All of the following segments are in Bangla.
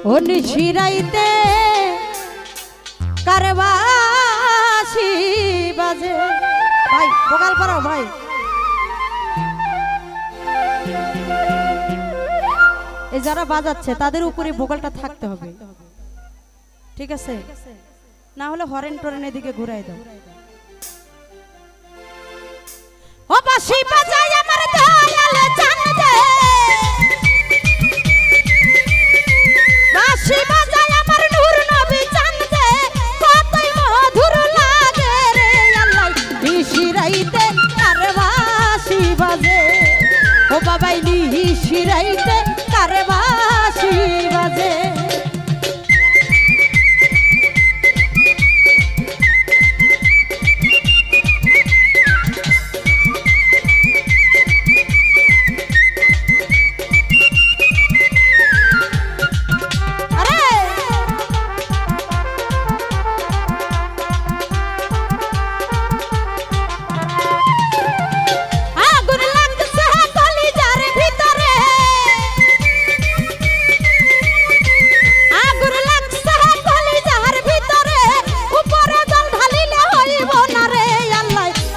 ও নিশিরাইতে কারবাসি বাজে। ভাই ভোকাল পারাও ভাই। এই যারা বাজাচ্ছে তাদের উপরে ভোকালটা থাকতে হবে, ঠিক আছে? না হলে হরেন টরেন এদিকে ঘুরাই দাও। ও বাঁশি বাজায় আমার দয়াল চাঁদ দে, বাঁশি বাজায় আমার নূর নবী চাঁদ দে, কতই মধুর লাগে রে আল্লাহ নিশিরাইতে কার বাঁশি বাজে। ও বাবাই নিশিরাইতে কার বাঁশি বাজে।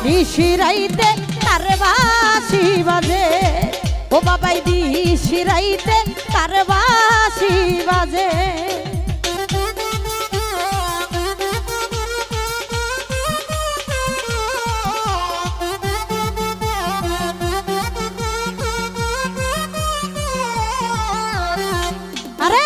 নিশিরাইতে কার বাঁশি বাজে। ও বাবাই নিশিরাইতে কার বাঁশি বাজে। আরে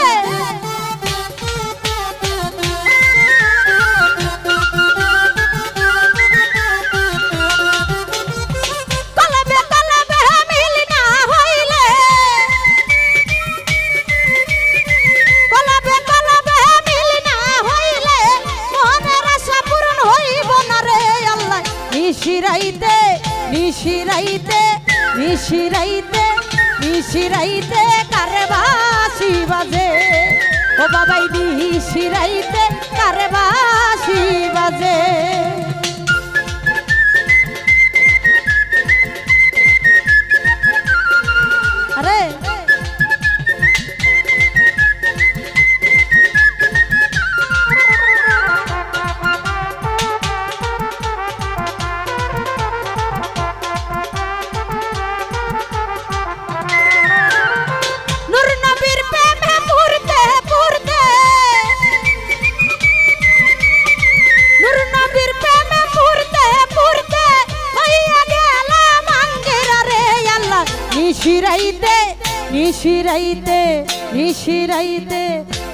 নিশিরাইতে নিশিরাইতে নিশিরাইতে নিশিরাইতে কার বাঁশি বাজে। ও বাবাই নিশিরাইতে কার বাঁশি বাজে। আরে নিশিরাইতে নিশিরাইতে নিশিরাইতে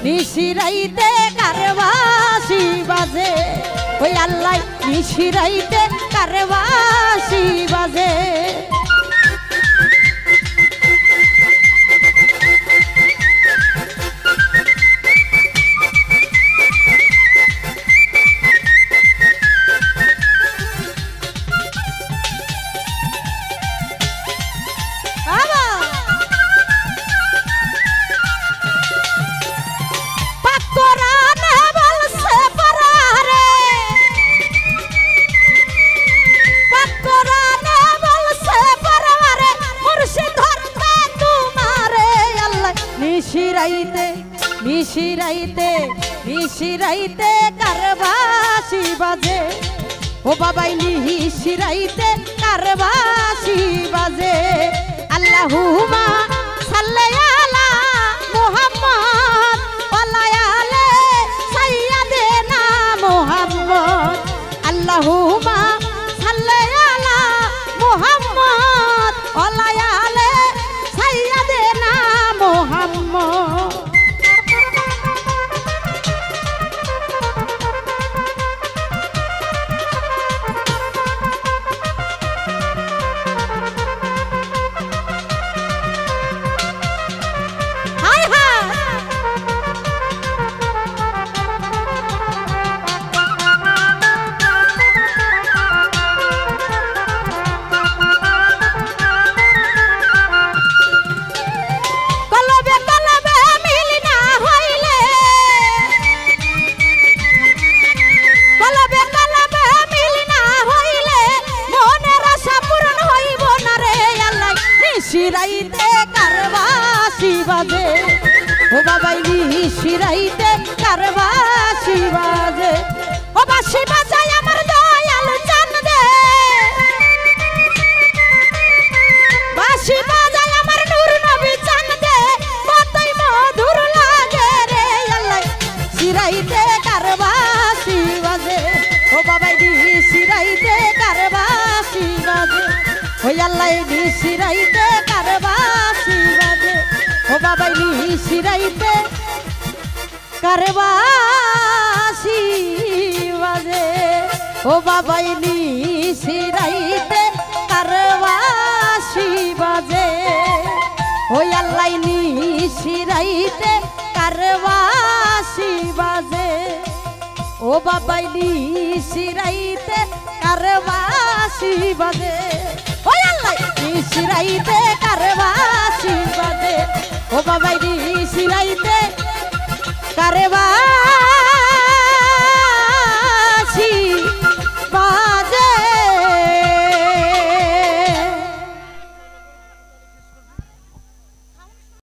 নিশিরাইতে কার বাঁশি বাজে। ওই আল্লাহ নিশিরাইতে কার বাঁশি বাজে। নিশিরাইতে নিশিরাইতে নিশিরাইতে কার বাঁশি বাজে। ও বাবাই নিশিরাইতে কার বাঁশি বাজে। আল্লাহুম্মা সাল্লি আলা মুহাম্মদ ওয়া আলা সাইয়্যিদিনা মুহাম্মদ। আল্লাহুম্মা সাল্লি আলা মুহাম্মদ ওয়া আলা সাইয়্যিদিনা মুহাম্মদ। হায় হায় বাঁশি বাজায় আমার দয়াল চাঁদ রে বাঁশি বাজায় আমার নূর নবী চাঁদ রে কতই মধুর লাগে রে আল্লাহ শিরাইতে কার বাঁশি বাজে ও বাবাই দি শিরাইতে কার বাঁশি বাজে ওই আল্লাহ দি শিরাইতে কার বাঁশি বাজে ও বাবাই দি শিরাইতে কার বাঁশি বাজে ও বাবাই নি শিরাইতে কার বাঁশি বাজে ওই আল্লাহ নি শিরাইতে কার বাঁশি বাজে ও বাবাই নি শিরাইতে কার বাঁশি বাজে ওই আল্লাহ নি শিরাইতে কার বাঁশি বাজে ও বাবাই নি শিরাইতে কারে বা